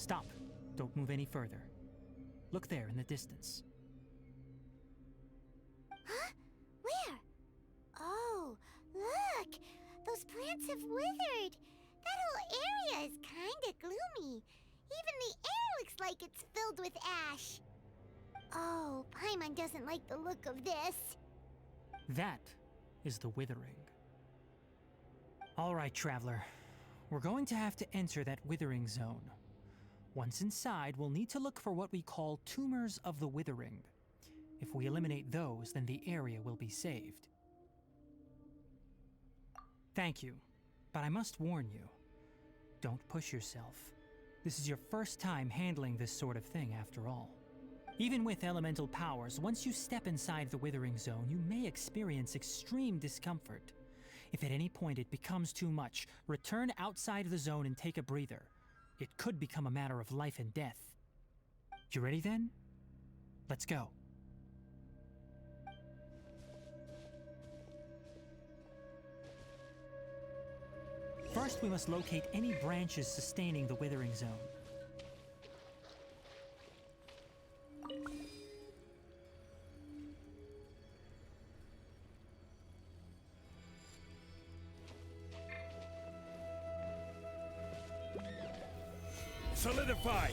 Stop. Don't move any further. Look there in the distance. Huh? Where? Oh, look! Those plants have withered! That whole area is kinda gloomy. Even the air looks like it's filled with ash. Oh, Paimon doesn't like the look of this. That is the Withering. All right, Traveler. We're going to have to enter that Withering zone. Once inside, we'll need to look for what we call tumors of the Withering. If we eliminate those, then the area will be saved. Thank you, but I must warn you. Don't push yourself. This is your first time handling this sort of thing after all. Even with elemental powers, once you step inside the Withering Zone, you may experience extreme discomfort. If at any point it becomes too much, return outside of the zone and take a breather. It could become a matter of life and death. You ready then? Let's go. First, we must locate any branches sustaining the Withering Zone. Solidify!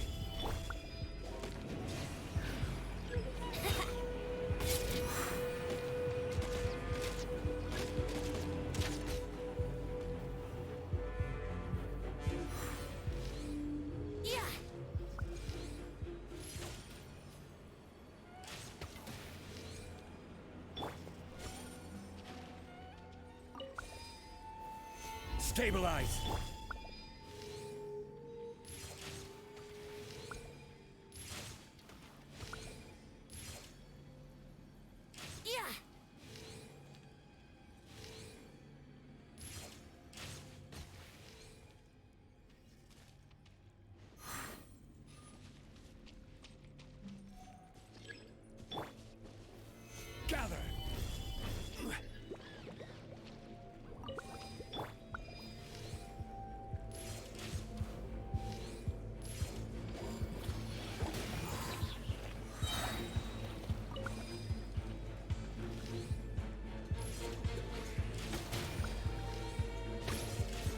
Yeah! Stabilize! Yeah! Gather!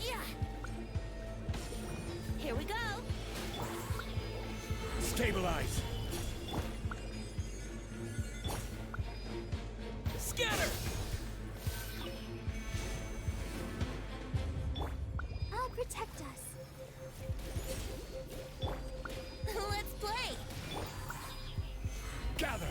Yeah! Here we go! Stabilize! Scatter! I'll protect us. Let's play! Gather!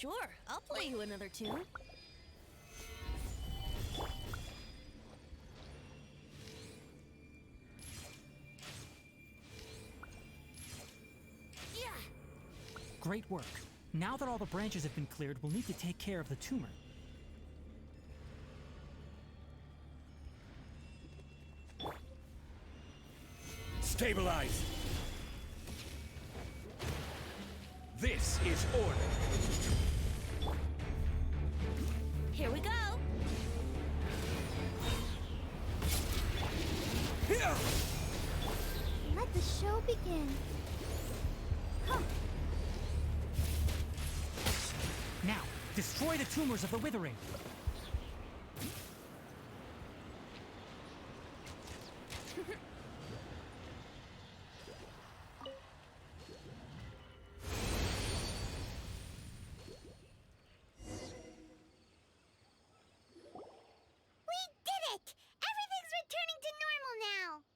Sure, I'll play you another tune. Yeah. Great work. Now that all the branches have been cleared, we'll need to take care of the tumor. Stabilize! This is order! Here we go. Here! Let the show begin. Now, destroy the tumors of the withering.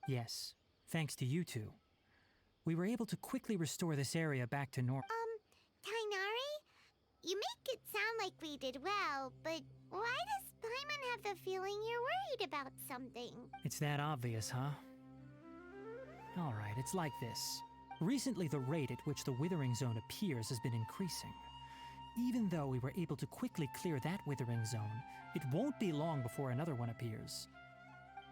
Yes, thanks to you two. We were able to quickly restore this area back to normal. Tighnari? You make it sound like we did well, but why does Paimon have the feeling you're worried about something? It's that obvious, huh? Alright, it's like this. Recently, the rate at which the Withering Zone appears has been increasing. Even though we were able to quickly clear that Withering Zone, it won't be long before another one appears.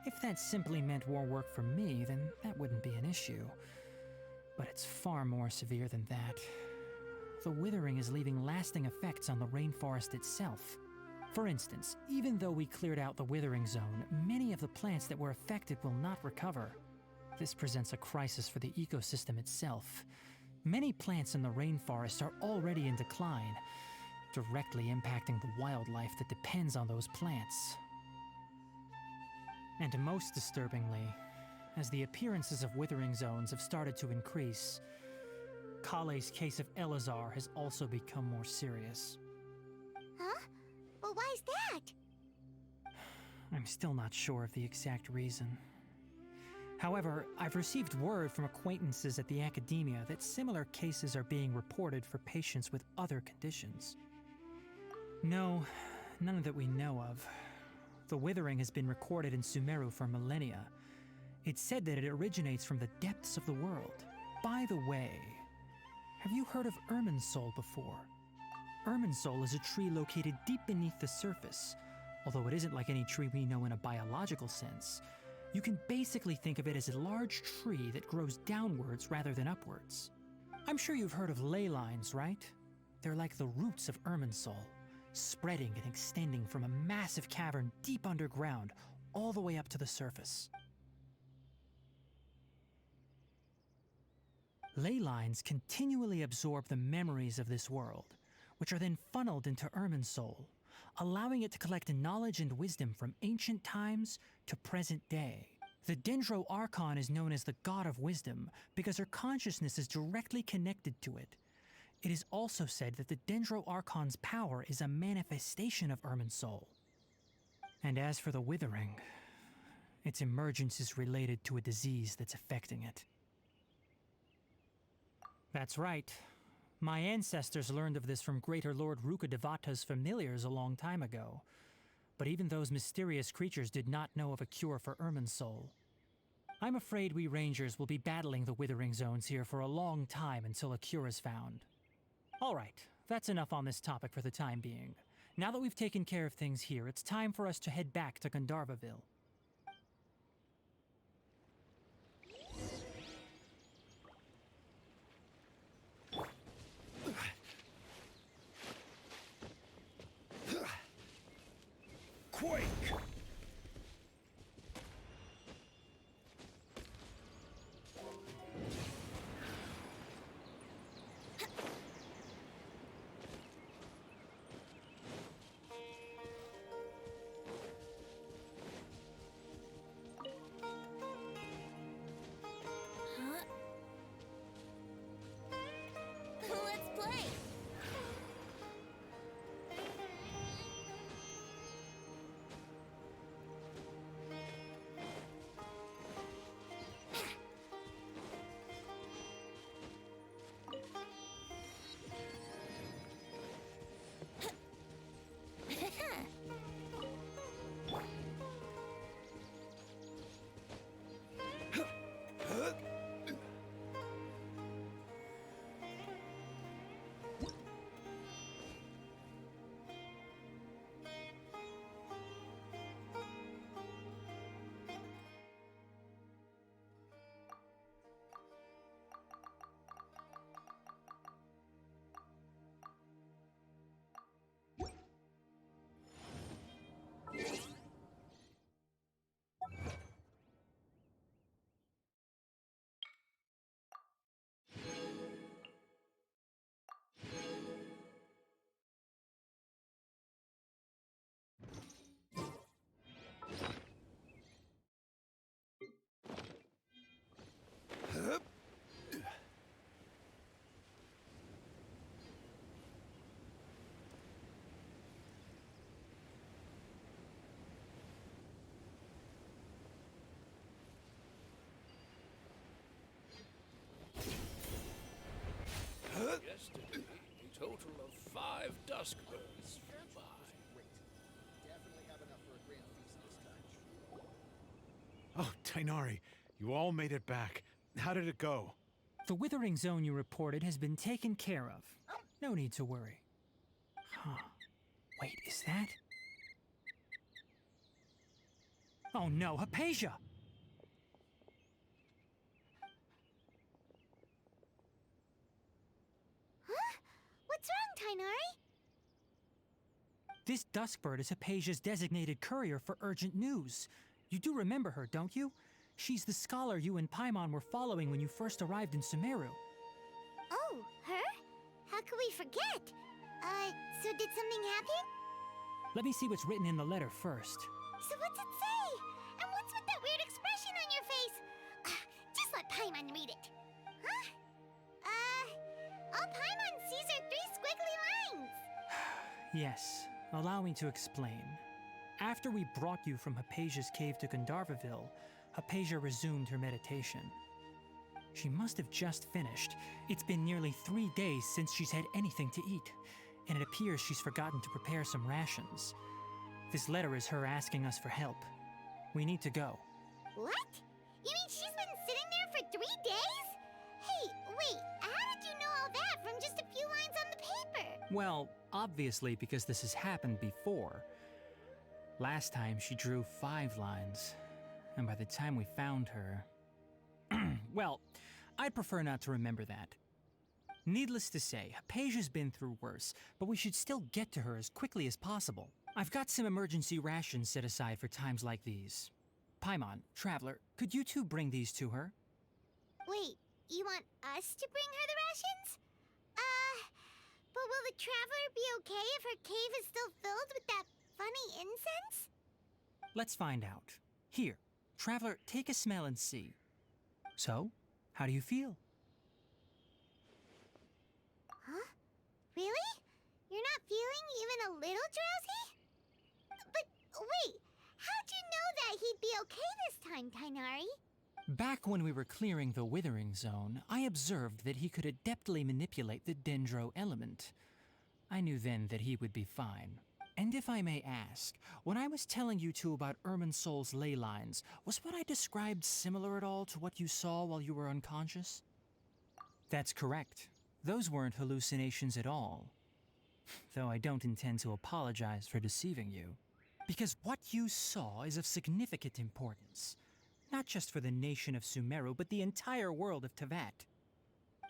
If that simply meant more work for me, then that wouldn't be an issue. But it's far more severe than that. The withering is leaving lasting effects on the rainforest itself. For instance, even though we cleared out the Withering Zone, many of the plants that were affected will not recover. This presents a crisis for the ecosystem itself. Many plants in the rainforest are already in decline, directly impacting the wildlife that depends on those plants. And most disturbingly, as the appearances of withering zones have started to increase, Kale's case of Elazar has also become more serious. Huh? But why's that? I'm still not sure of the exact reason. However, I've received word from acquaintances at the academia that similar cases are being reported for patients with other conditions. No, none that we know of. The withering has been recorded in Sumeru for millennia. It's said that it originates from the depths of the world. By the way, have you heard of Irminsul before? Irminsul is a tree located deep beneath the surface. Although it isn't like any tree we know in a biological sense, you can basically think of it as a large tree that grows downwards rather than upwards. I'm sure you've heard of ley lines, right? They're like the roots of Irminsul, spreading and extending from a massive cavern deep underground all the way up to the surface. Ley lines continually absorb the memories of this world, which are then funneled into Irminsul, allowing it to collect knowledge and wisdom from ancient times to present day. The Dendro Archon is known as the God of Wisdom because her consciousness is directly connected to it. It is also said that the Dendro Archon's power is a manifestation of Irminsul. And as for the Withering, its emergence is related to a disease that's affecting it. That's right. My ancestors learned of this from Greater Lord Rukkhadevata's familiars a long time ago. But even those mysterious creatures did not know of a cure for Irminsul. I'm afraid we Rangers will be battling the Withering Zones here for a long time until a cure is found. Alright, that's enough on this topic for the time being. Now that we've taken care of things here, it's time for us to head back to Gandharvaville. Quake! Huh? Let's play. 5 Duskbirds by. Oh, Tainari, you all made it back. How did it go? The withering zone you reported has been taken care of. No need to worry. Huh. Wait, is that? Oh no, Hypatia! Huh? What's wrong, Tainari? This Duskbird is Hypatia's designated courier for urgent news. You do remember her, don't you? She's the scholar you and Paimon were following when you first arrived in Sumeru. Oh, her? How could we forget? So did something happen? Let me see what's written in the letter first. So what's it say? And what's with that weird expression on your face? Just let Paimon read it. Huh? All Paimon sees are 3 squiggly lines. Yes, allow me to explain. After we brought you from Hypatia's cave to Gandharvaville, Hypatia resumed her meditation. She must have just finished. It's been nearly 3 days since she's had anything to eat, and it appears she's forgotten to prepare some rations. This letter is her asking us for help. We need to go. What? You mean she's been sitting there for 3 days? Hey, wait, how did you know all that from just a few lines on the paper? Well, obviously because this has happened before. Last time she drew 5 lines, and by the time we found her... well, I'd prefer not to remember that. Needless to say, Hypatia's been through worse, but we should still get to her as quickly as possible. I've got some emergency rations set aside for times like these. Paimon, Traveler, could you two bring these to her? Wait, you want us to bring her the rations? But will the Traveler be okay if her cave is still filled with that funny incense? Let's find out. Here, Traveler, take a smell and see. So, how do you feel? Huh? Really? You're not feeling even a little drowsy? But wait, how'd you know that he'd be okay this time, Tainari? Back when we were clearing the Withering Zone, I observed that he could adeptly manipulate the Dendro element. I knew then that he would be fine. And if I may ask, when I was telling you two about Irminsul's ley lines, was what I described similar at all to what you saw while you were unconscious? That's correct. Those weren't hallucinations at all. Though I don't intend to apologize for deceiving you. Because what you saw is of significant importance. Not just for the nation of Sumeru, but the entire world of Teyvat.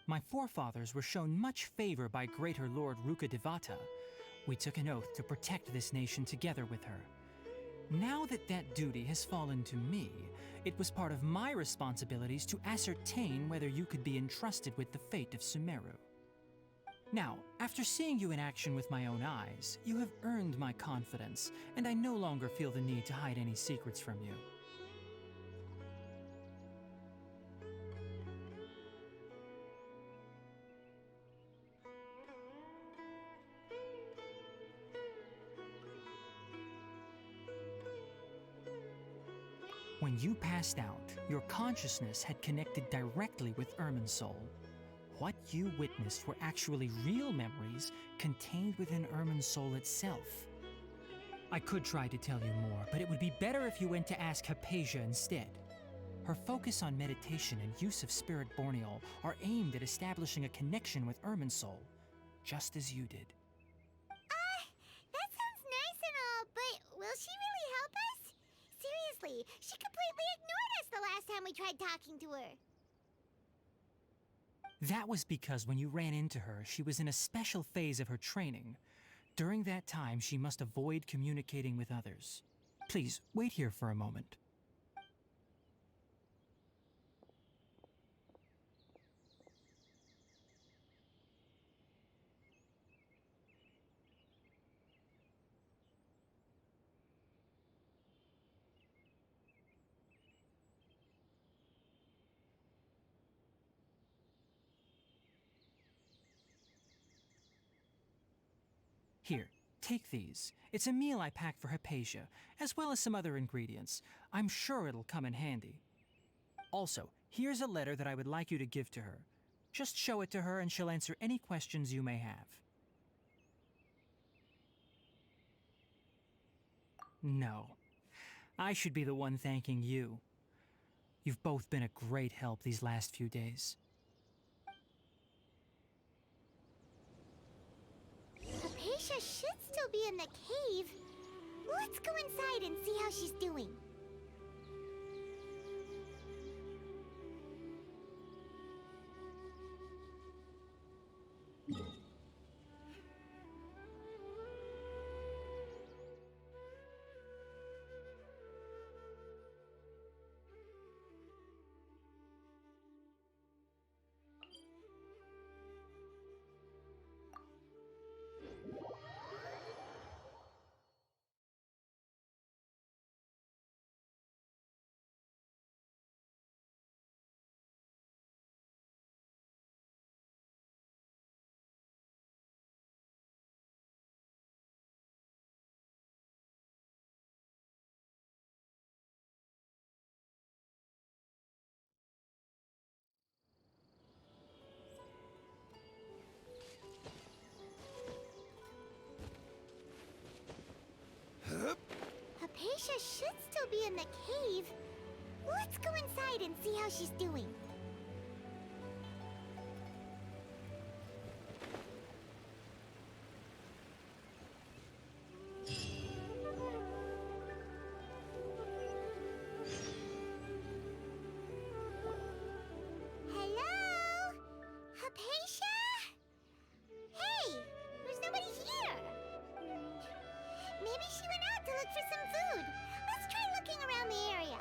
My forefathers were shown much favor by Greater Lord Rukkhadevata. We took an oath to protect this nation together with her. Now that that duty has fallen to me, it was part of my responsibilities to ascertain whether you could be entrusted with the fate of Sumeru. Now, after seeing you in action with my own eyes, you have earned my confidence, and I no longer feel the need to hide any secrets from you. When you passed out, your consciousness had connected directly with Irminsul. What you witnessed were actually real memories contained within Irminsul itself. I could try to tell you more, but it would be better if you went to ask Hypatia instead. Her focus on meditation and use of Spirit Borneol are aimed at establishing a connection with Irminsul, just as you did. That sounds nice and all, but will she really help us? Seriously, she completely ignored us the last time we tried talking to her. That was because when you ran into her, she was in a special phase of her training. During that time, she must avoid communicating with others. Please, wait here for a moment. Here, take these. It's a meal I packed for Hypatia, as well as some other ingredients. I'm sure it'll come in handy. Also, here's a letter that I would like you to give to her. Just show it to her and she'll answer any questions you may have. No. I should be the one thanking you. You've both been a great help these last few days. Hypatia should still be in the cave. Let's go inside and see how she's doing. Hypatia should still be in the cave. Let's go inside and see how she's doing. Hello? Hypatia? Hey, there's nobody here. Maybe she went out to look for some food. Let's try looking around the area.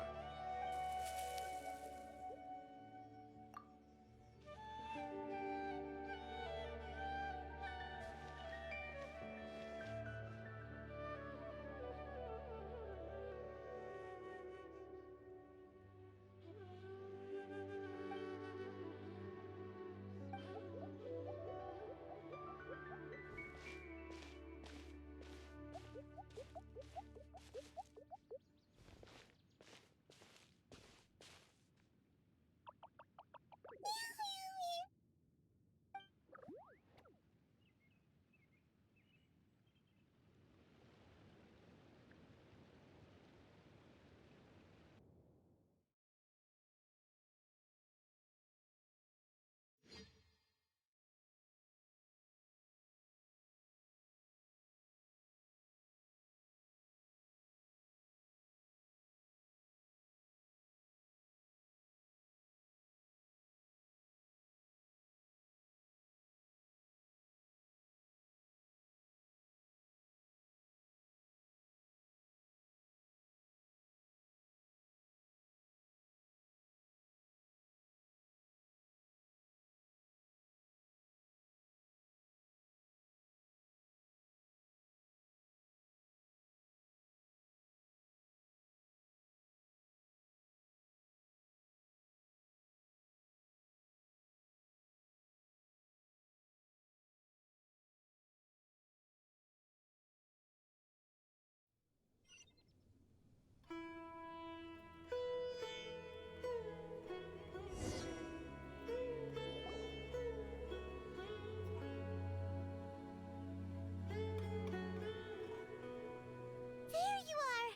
There you are!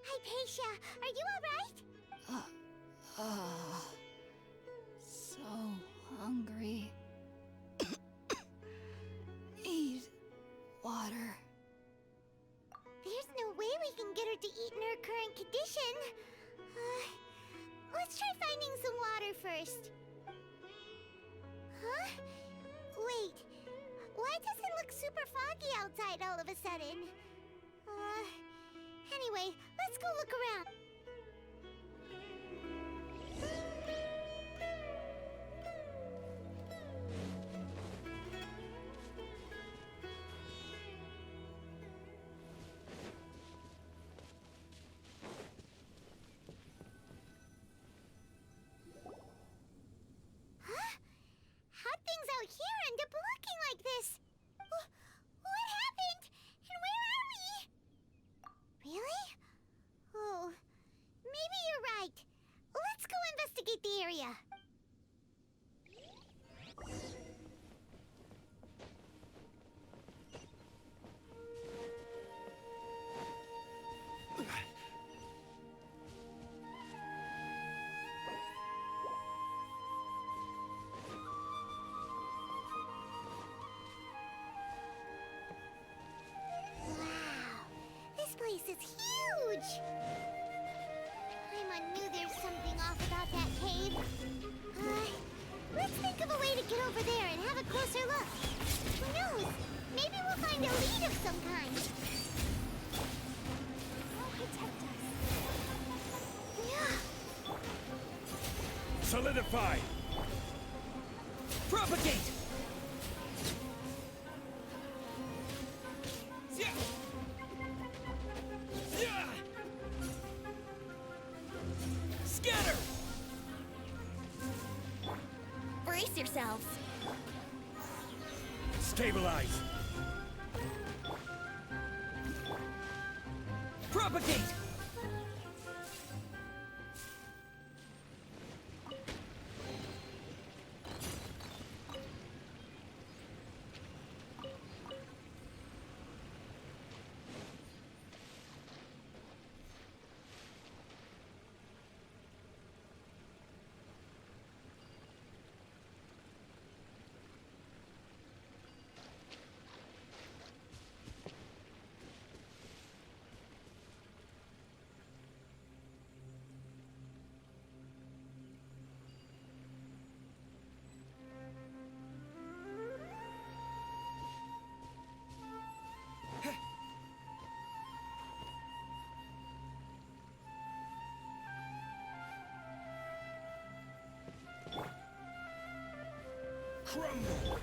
Hypatia, are you alright? So hungry. Need water. There's no way we can get her to eat in her current condition. Let's try finding some water first. Huh? Wait. Why does it look super foggy outside all of a sudden? Anyway, let's go look around. Huh? How'd things out here end up looking like this? What happened? And where are we? Really? Oh, maybe you're right. Let's go investigate This is huge! Paimon knew there's something off about that cave. Let's think of a way to get over there and have a closer look. Who knows? Maybe we'll find a lead of some kind. They'll protect us. Yeah. Solidify! Propagate! Scatter! Brace yourselves. Stabilize! Propagate! Crumble!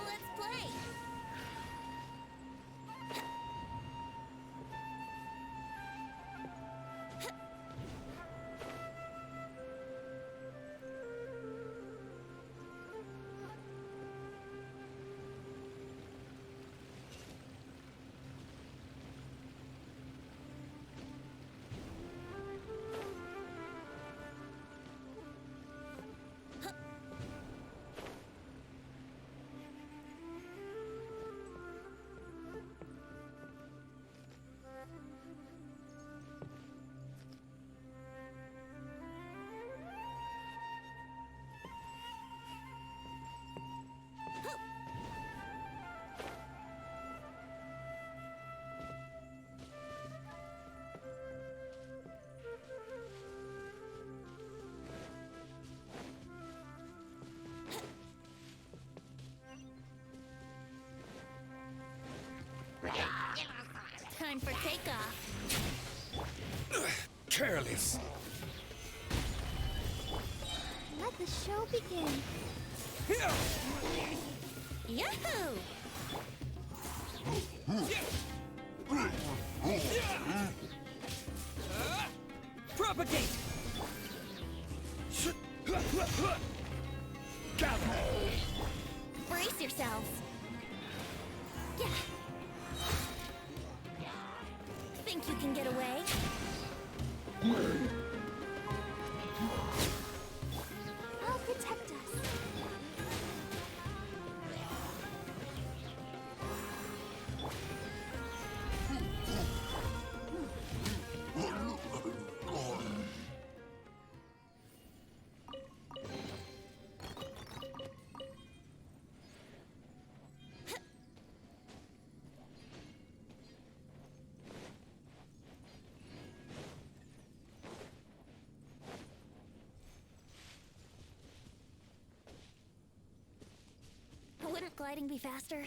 Let's play. Time for takeoff. Careless! Let the show begin. Yahoo! Propagate! Gather! Brace yourselves. Yeah. Think you can get away? I'll protect us. Wouldn't gliding be faster?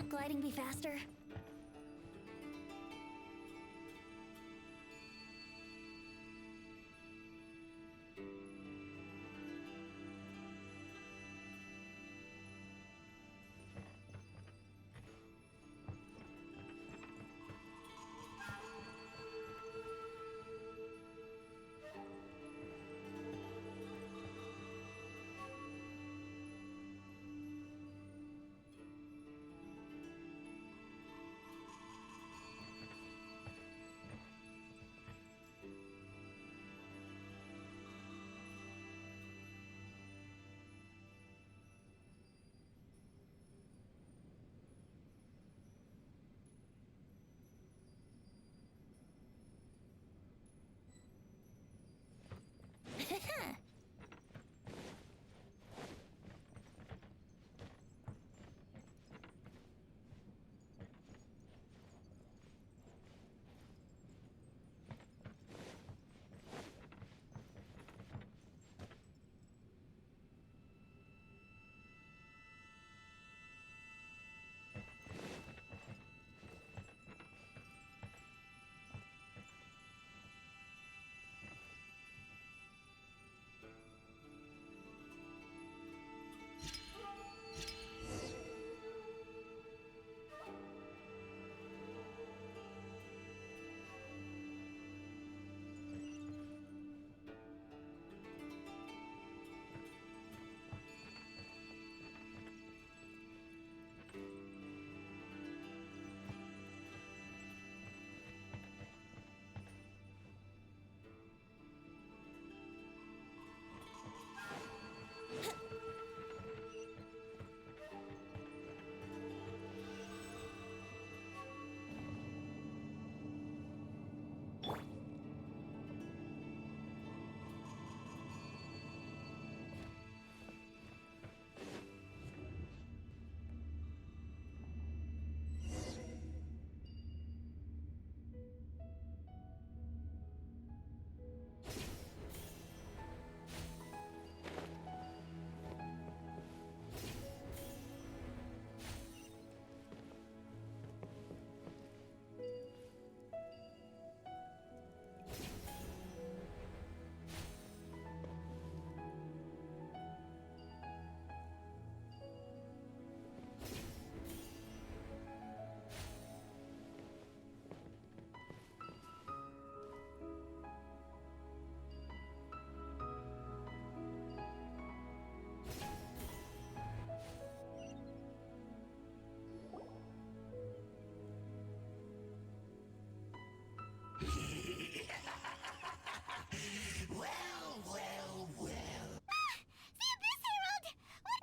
rock gliding be faster?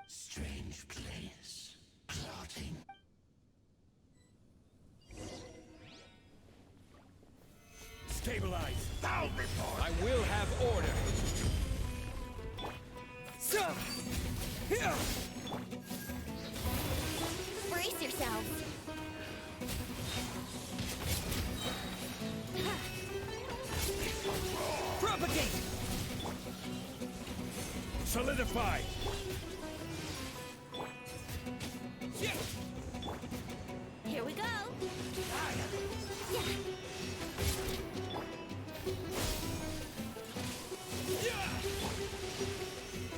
Strange place. Plotting. Stabilize! Bow before I will have order! So! Here! Brace yourselves. Propagate! Solidify! Here we go.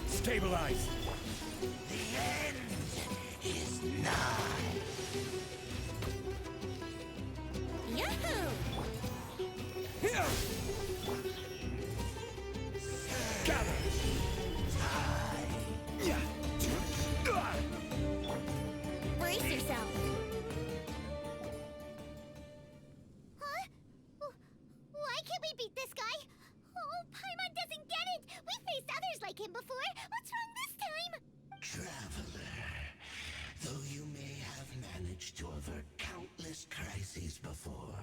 Stabilize! the end is nigh. Yahoo! Here! Gather! Yeah! Brace yourself. Huh? Why can't we beat this guy? Oh, Paimon doesn't get it! We faced others like him before. What's wrong this time? Traveler, though you may have managed to avert countless crises before,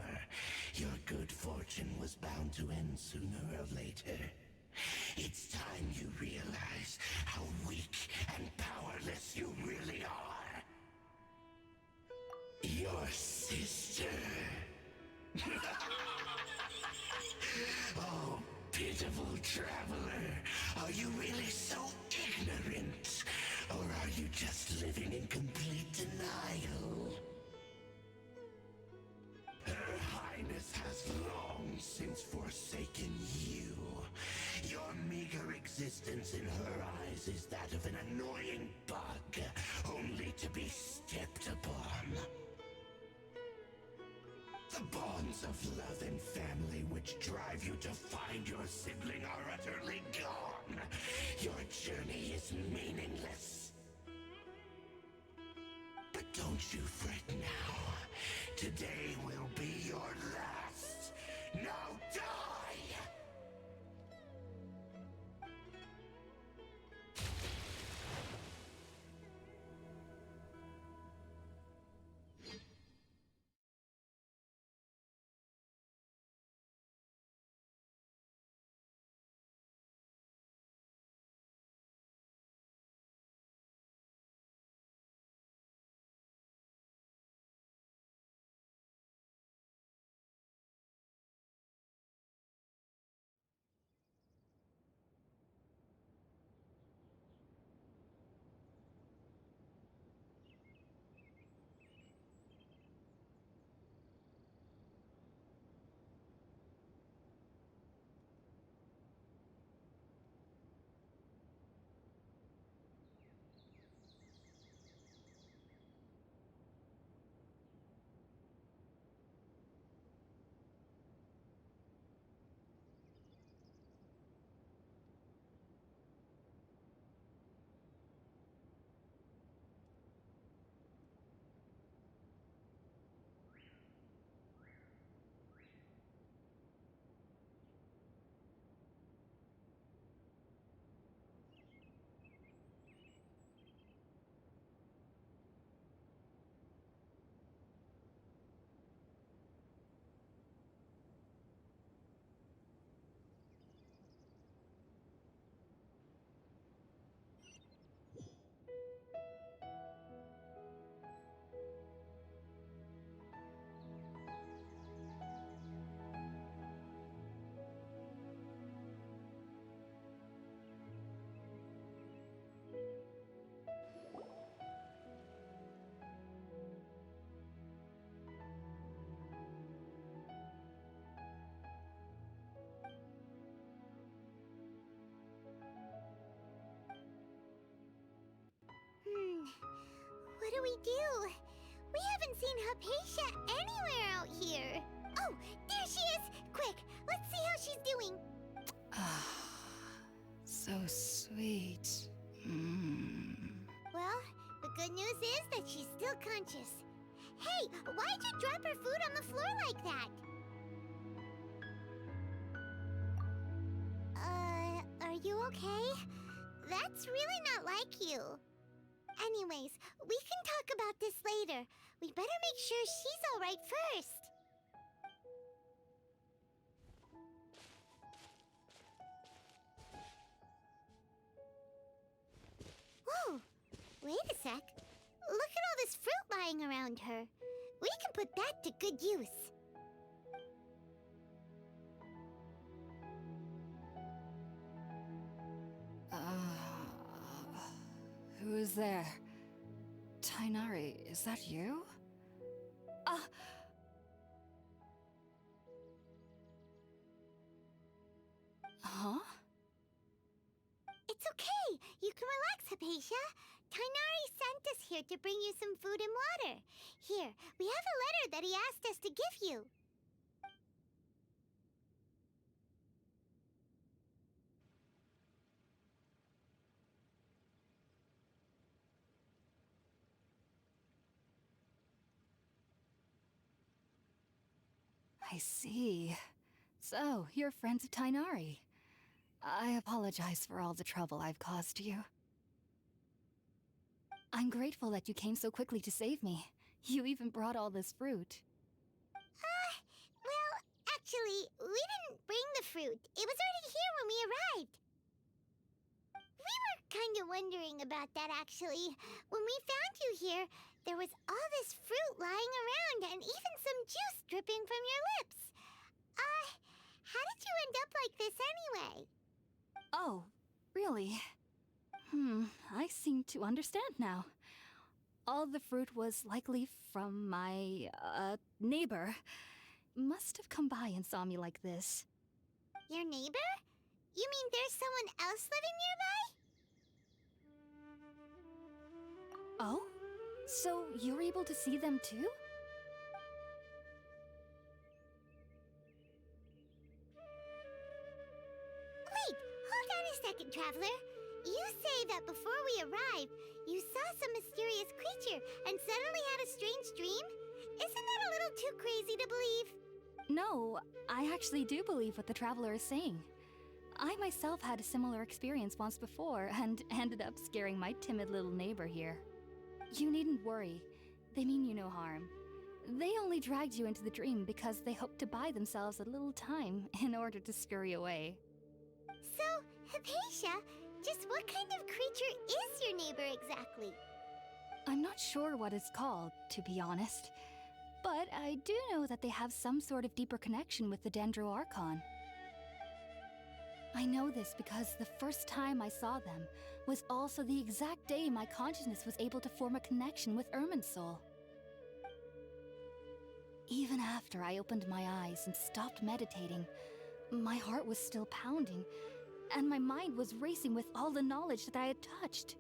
your good fortune was bound to end sooner or later. It's time you realize how weak and powerless you really are. Your sister. Oh, pitiful traveler. Are you really so ignorant? Or are you just living in complete denial? since forsaken you. Your meager existence in her eyes is that of an annoying bug, only to be stepped upon. The bonds of love and family which drive you to find your sibling are utterly gone. Your journey is meaningless. But don't you fret now. Today will be your last. Now die! What do we do? We haven't seen Hypatia anywhere out here. Oh, there she is! Quick, let's see how she's doing. So sweet. Well, the good news is that she's still conscious. Hey, why'd you drop her food on the floor like that? Are you okay? That's really not like you. Anyways, we can talk about this later. We better make sure she's alright first. Whoa! Wait a sec. Look at all this fruit lying around her. We can put that to good use. Who is there? Tighnari, is that you? Huh? It's okay. You can relax, Hypatia. Tighnari sent us here to bring you some food and water. Here, we have a letter that he asked us to give you. I see. So, you're friends of Tighnari. I apologize for all the trouble I've caused you. I'm grateful that you came so quickly to save me. You even brought all this fruit. Well, actually, we didn't bring the fruit. It was already here when we arrived. We were kind of wondering about that, actually. When we found you here, there was all this fruit lying around and even some juice dripping from your lips. How did you end up like this anyway? Oh, really? I seem to understand now. All the fruit was likely from my, neighbor. must have come by and saw me like this. Your neighbor? You mean there's someone else living nearby? Oh? So you're able to see them too? Wait, hold on a second, Traveler. You say that before we arrived, you saw some mysterious creature and suddenly had a strange dream? Isn't that a little too crazy to believe? No, I actually do believe what the Traveler is saying. I myself had a similar experience once before and ended up scaring my timid little neighbor here. You needn't worry. They mean you no harm. They only dragged you into the dream because they hoped to buy themselves a little time in order to scurry away. So, Hypatia, just what kind of creature is your neighbor exactly? I'm not sure what it's called, to be honest. But I do know that they have some sort of deeper connection with the Dendro Archon. I know this because the first time I saw them was also the exact day my consciousness was able to form a connection with Irminsul. Even after I opened my eyes and stopped meditating, my heart was still pounding, and my mind was racing with all the knowledge that I had touched.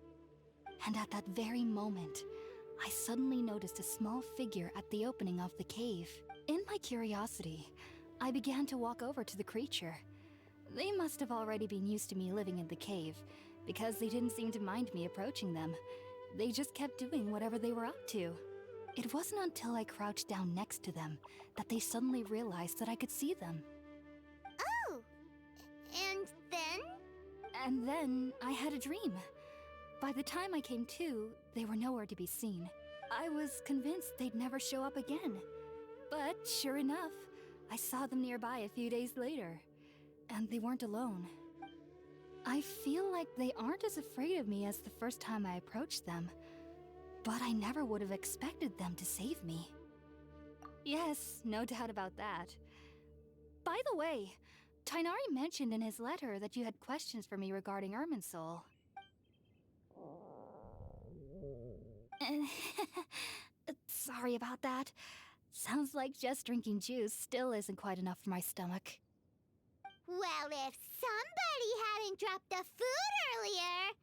And at that very moment, I suddenly noticed a small figure at the opening of the cave. In my curiosity, I began to walk over to the creature. They must have already been used to me living in the cave, because they didn't seem to mind me approaching them. They just kept doing whatever they were up to. It wasn't until I crouched down next to them that they suddenly realized that I could see them. Oh! And then? And then I had a dream. By the time I came to, they were nowhere to be seen. I was convinced they'd never show up again. But sure enough, I saw them nearby a few days later. And they weren't alone. I feel like they aren't as afraid of me as the first time I approached them. But I never would have expected them to save me. Yes, no doubt about that. By the way, Tighnari mentioned in his letter that you had questions for me regarding Irminsul. Sorry about that. Sounds like just drinking juice still isn't quite enough for my stomach. Well, if somebody hadn't dropped the food earlier...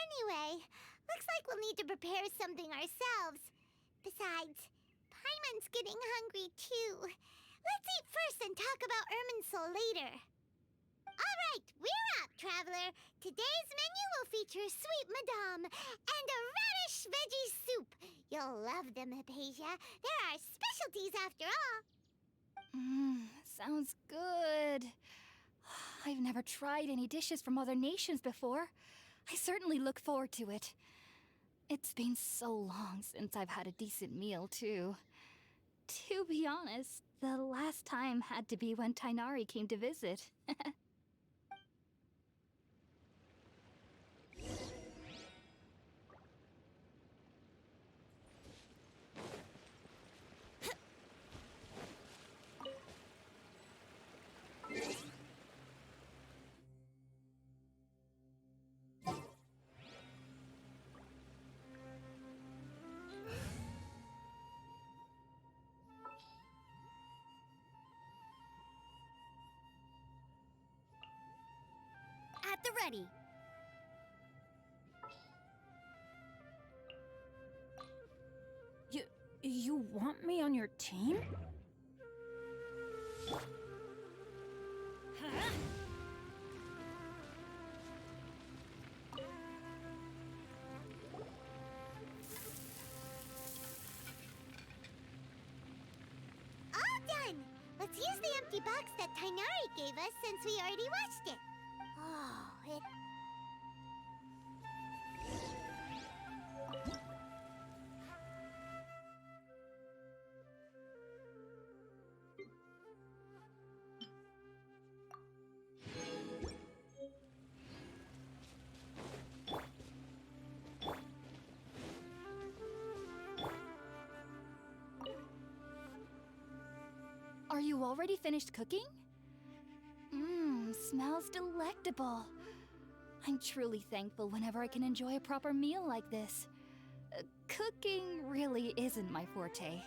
Anyway, looks like we'll need to prepare something ourselves. Besides, Paimon's getting hungry too. Let's eat first and talk about Irminsul later. All right, we're up, Traveler. Today's menu will feature sweet madame and a radish veggie soup. You'll love them, Hypatia. They're our specialties after all. Sounds good. I've never tried any dishes from other nations before. I certainly look forward to it. It's been so long since I've had a decent meal, too. To be honest, the last time had to be when Tighnari came to visit. At the ready. You want me on your team? All done! Let's use the empty box that Tighnari gave us since we already watched it. Oh, it... Are you already finished cooking? Smells delectable. I'm truly thankful whenever I can enjoy a proper meal like this. Cooking really isn't my forte.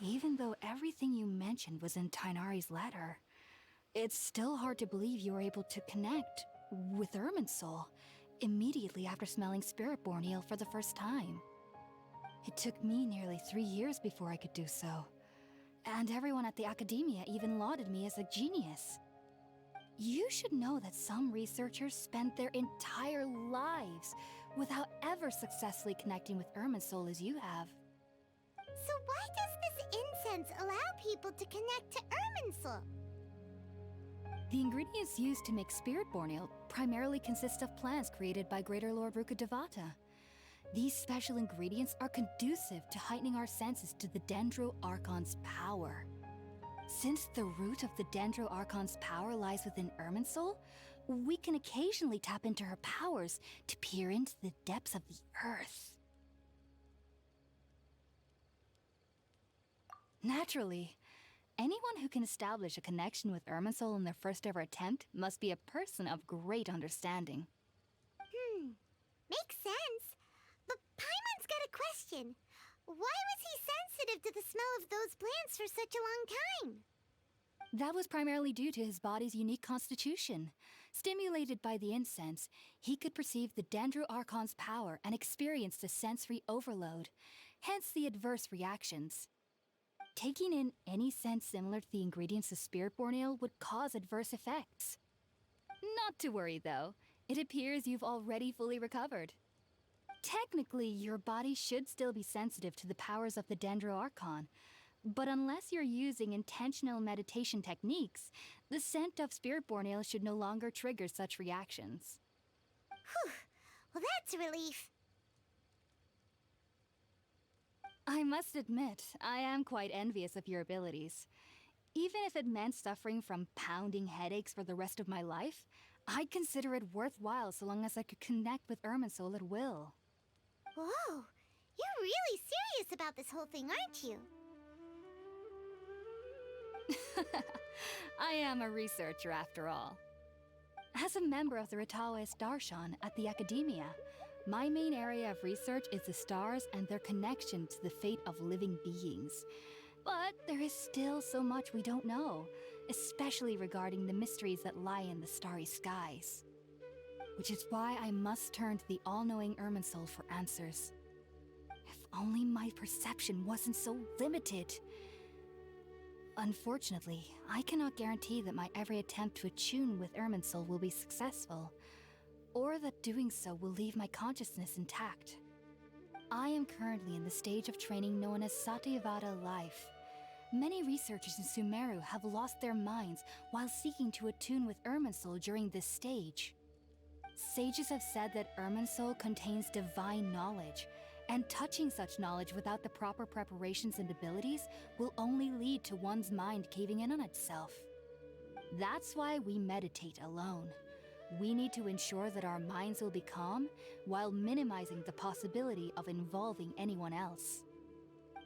Even though everything you mentioned was in Tainari's letter, it's still hard to believe you were able to connect with Irminsul immediately after smelling Spiritborn ale for the first time. It took me nearly 3 years before I could do so. And everyone at the Academia even lauded me as a genius. You should know that some researchers spend their entire lives without ever successfully connecting with Irminsul as you have. So why does this incense allow people to connect to Irminsul? The ingredients used to make Spiritborn ale primarily consist of plants created by Greater Lord Rukkhadevata. These special ingredients are conducive to heightening our senses to the Dendro Archon's power. Since the root of the Dendro Archon's power lies within Irminsul, we can occasionally tap into her powers to peer into the depths of the earth. Naturally, anyone who can establish a connection with Irminsul in their first ever attempt must be a person of great understanding. Makes sense. But Paimon's got a question. Why was he sensitive to the smell of those plants for such a long time? That was primarily due to his body's unique constitution. Stimulated by the incense, he could perceive the Dendro Archon's power and experienced a sensory overload, hence the adverse reactions. Taking in any scent similar to the ingredients of Spiritborn ale would cause adverse effects. Not to worry, though. It appears you've already fully recovered. Technically, your body should still be sensitive to the powers of the Dendro Archon, but unless you're using intentional meditation techniques, the scent of Spiritborn ale should no longer trigger such reactions. Whew. Well, that's a relief. I must admit, I am quite envious of your abilities. Even if it meant suffering from pounding headaches for the rest of my life, I'd consider it worthwhile so long as I could connect with Irminsul at will. Whoa, you're really serious about this whole thing, aren't you? I am a researcher after all. As a member of the Ritawas Darshan at the Academia, my main area of research is the stars and their connection to the fate of living beings. But there is still so much we don't know, especially regarding the mysteries that lie in the starry skies. Which is why I must turn to the all-knowing Irminsul for answers. If only my perception wasn't so limited. Unfortunately, I cannot guarantee that my every attempt to attune with Irminsul will be successful, or that doing so will leave my consciousness intact. I am currently in the stage of training known as Satyavada life. Many researchers in Sumeru have lost their minds while seeking to attune with Irminsul during this stage. Sages have said that Irminsul contains divine knowledge, and touching such knowledge without the proper preparations and abilities will only lead to one's mind caving in on itself. That's why we meditate alone. We need to ensure that our minds will be calm while minimizing the possibility of involving anyone else.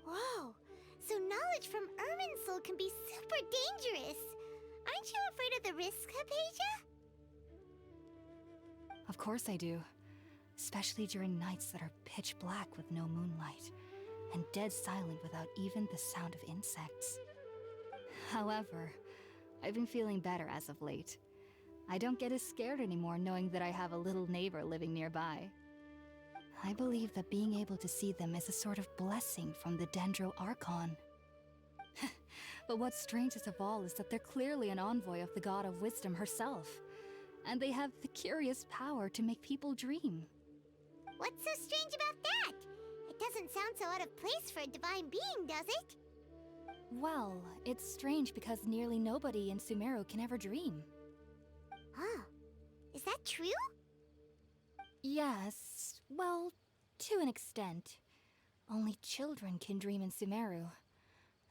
Whoa, so knowledge from Irminsul can be super dangerous. Aren't you afraid of the risks, Hypatia? Of course I do. Especially during nights that are pitch black with no moonlight, and dead silent without even the sound of insects. However, I've been feeling better as of late. I don't get as scared anymore knowing that I have a little neighbor living nearby. I believe that being able to see them is a sort of blessing from the Dendro Archon. But what's strangest of all is that they're clearly an envoy of the God of Wisdom herself, and they have the curious power to make people dream. What's so strange about that? It doesn't sound so out of place for a divine being, does it? Well, it's strange because nearly nobody in Sumeru can ever dream. Huh. Is that true? Yes, well, to an extent. Only children can dream in Sumeru.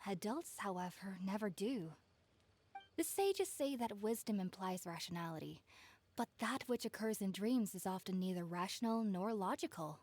Adults, however, never do. The sages say that wisdom implies rationality, but that which occurs in dreams is often neither rational nor logical.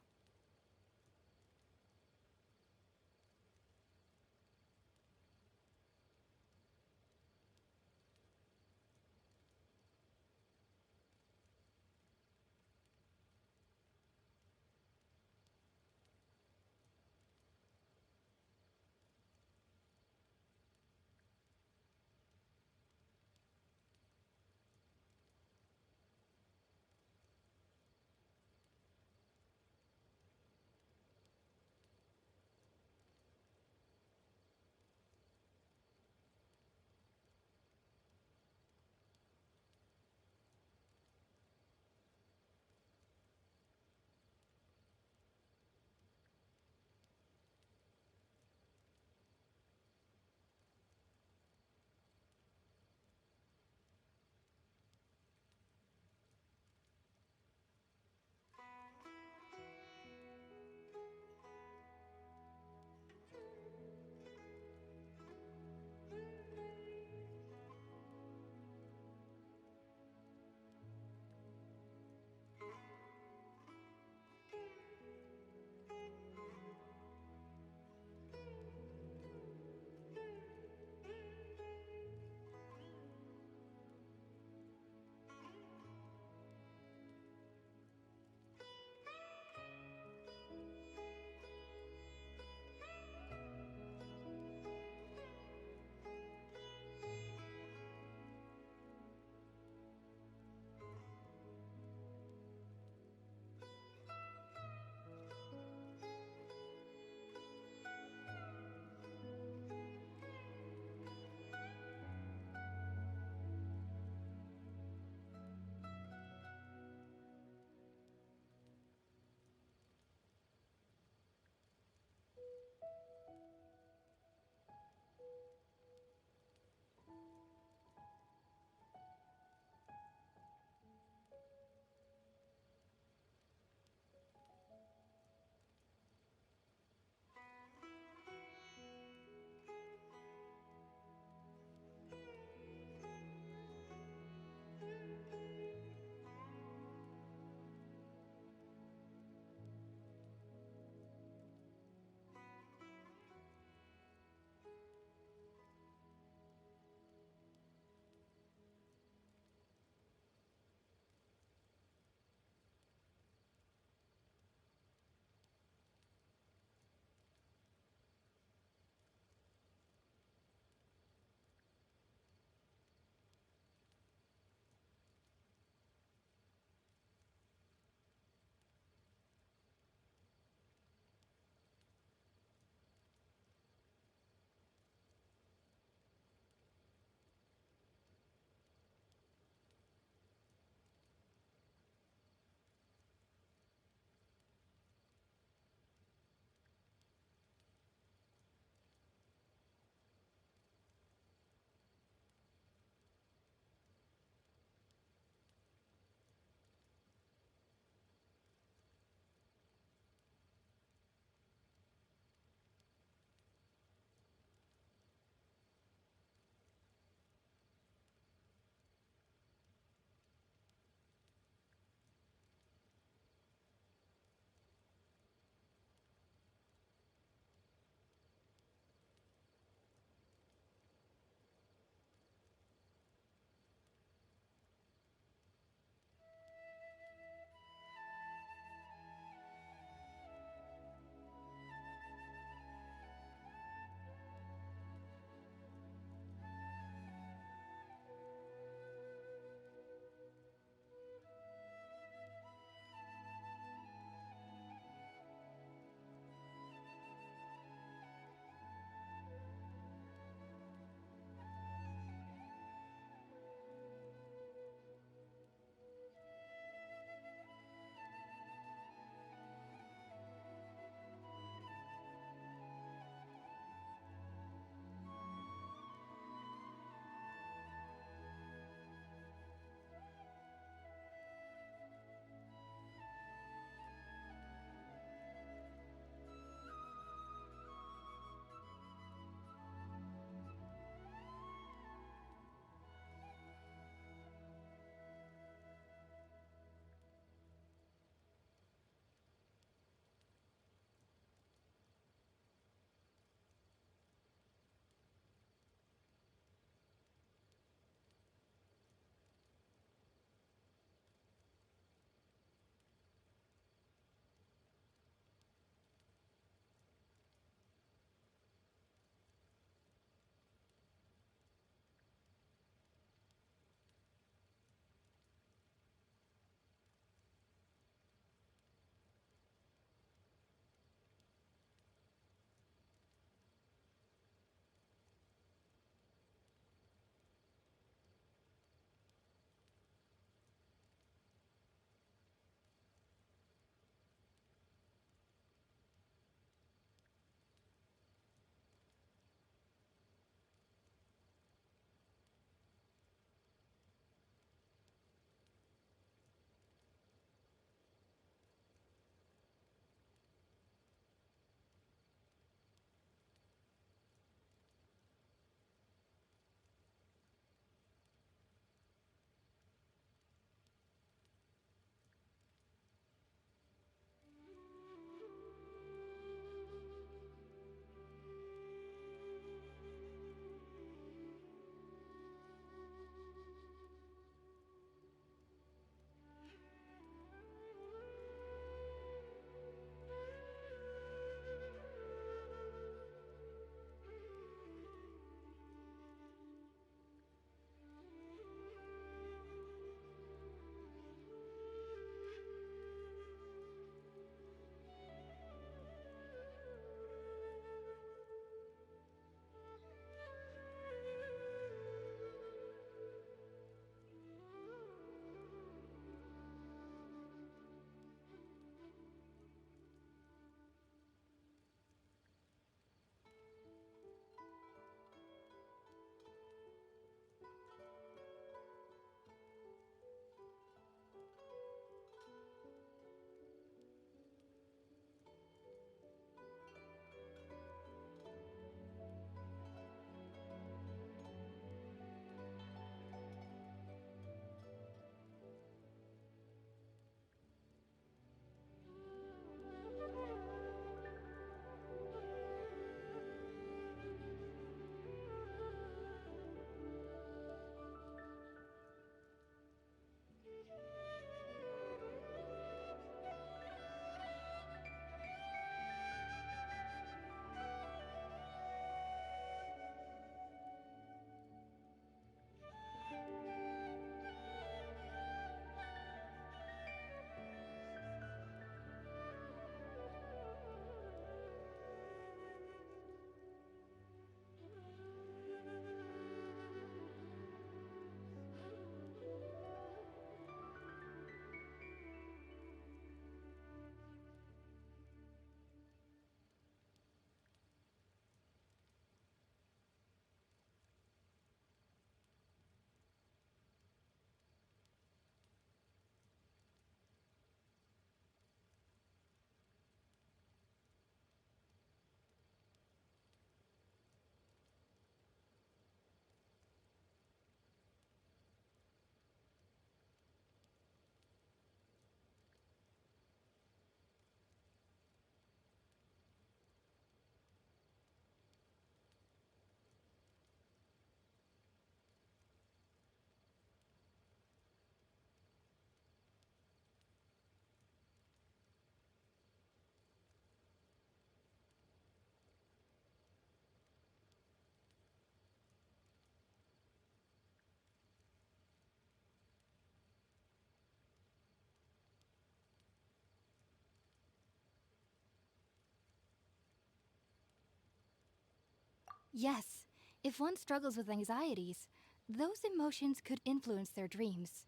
Yes, if one struggles with anxieties, those emotions could influence their dreams.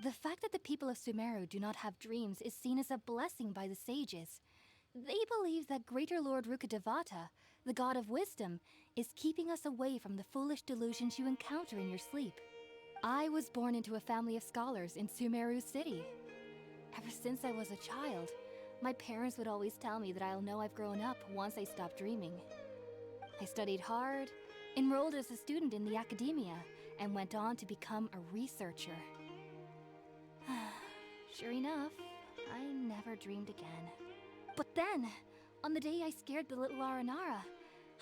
The fact that the people of Sumeru do not have dreams is seen as a blessing by the sages. They believe that Greater Lord Rukkhadevata, the god of wisdom, is keeping us away from the foolish delusions you encounter in your sleep. I was born into a family of scholars in Sumeru City. Ever since I was a child, my parents would always tell me that I'll know I've grown up once I stop dreaming. I studied hard, enrolled as a student in the academia, and went on to become a researcher. Sure enough, I never dreamed again. But then, on the day I scared the little Aranara,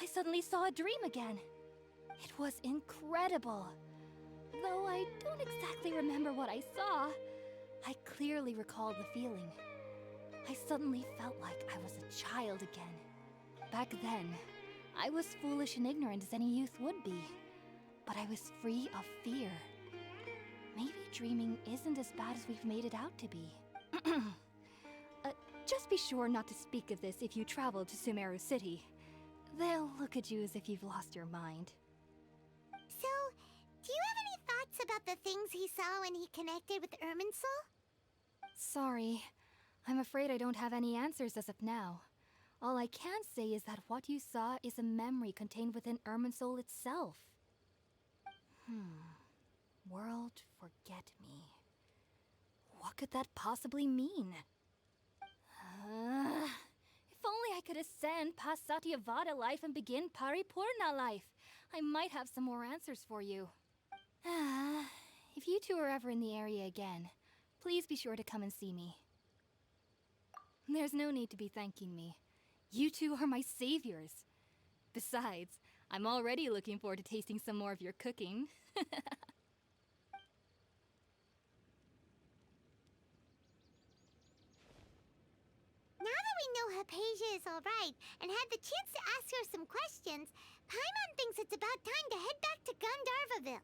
I suddenly saw a dream again. It was incredible. Though I don't exactly remember what I saw, I clearly recall the feeling. I suddenly felt like I was a child again. Back then, I was foolish and ignorant as any youth would be, but I was free of fear. Maybe dreaming isn't as bad as we've made it out to be. Just be sure not to speak of this if you travel to Sumeru City. They'll look at you as if you've lost your mind. So, do you have any thoughts about the things he saw when he connected with Irminsul? Sorry. I'm afraid I don't have any answers as of now. All I can say is that what you saw is a memory contained within Irminsul itself. World forget me. What could that possibly mean? If only I could ascend past Satyavada life and begin Paripurna life, I might have some more answers for you. If you two are ever in the area again, please be sure to come and see me. There's no need to be thanking me. You two are my saviors. Besides, I'm already looking forward to tasting some more of your cooking. Now that we know Hypatia is alright and had the chance to ask her some questions, Paimon thinks it's about time to head back to Gandharvaville.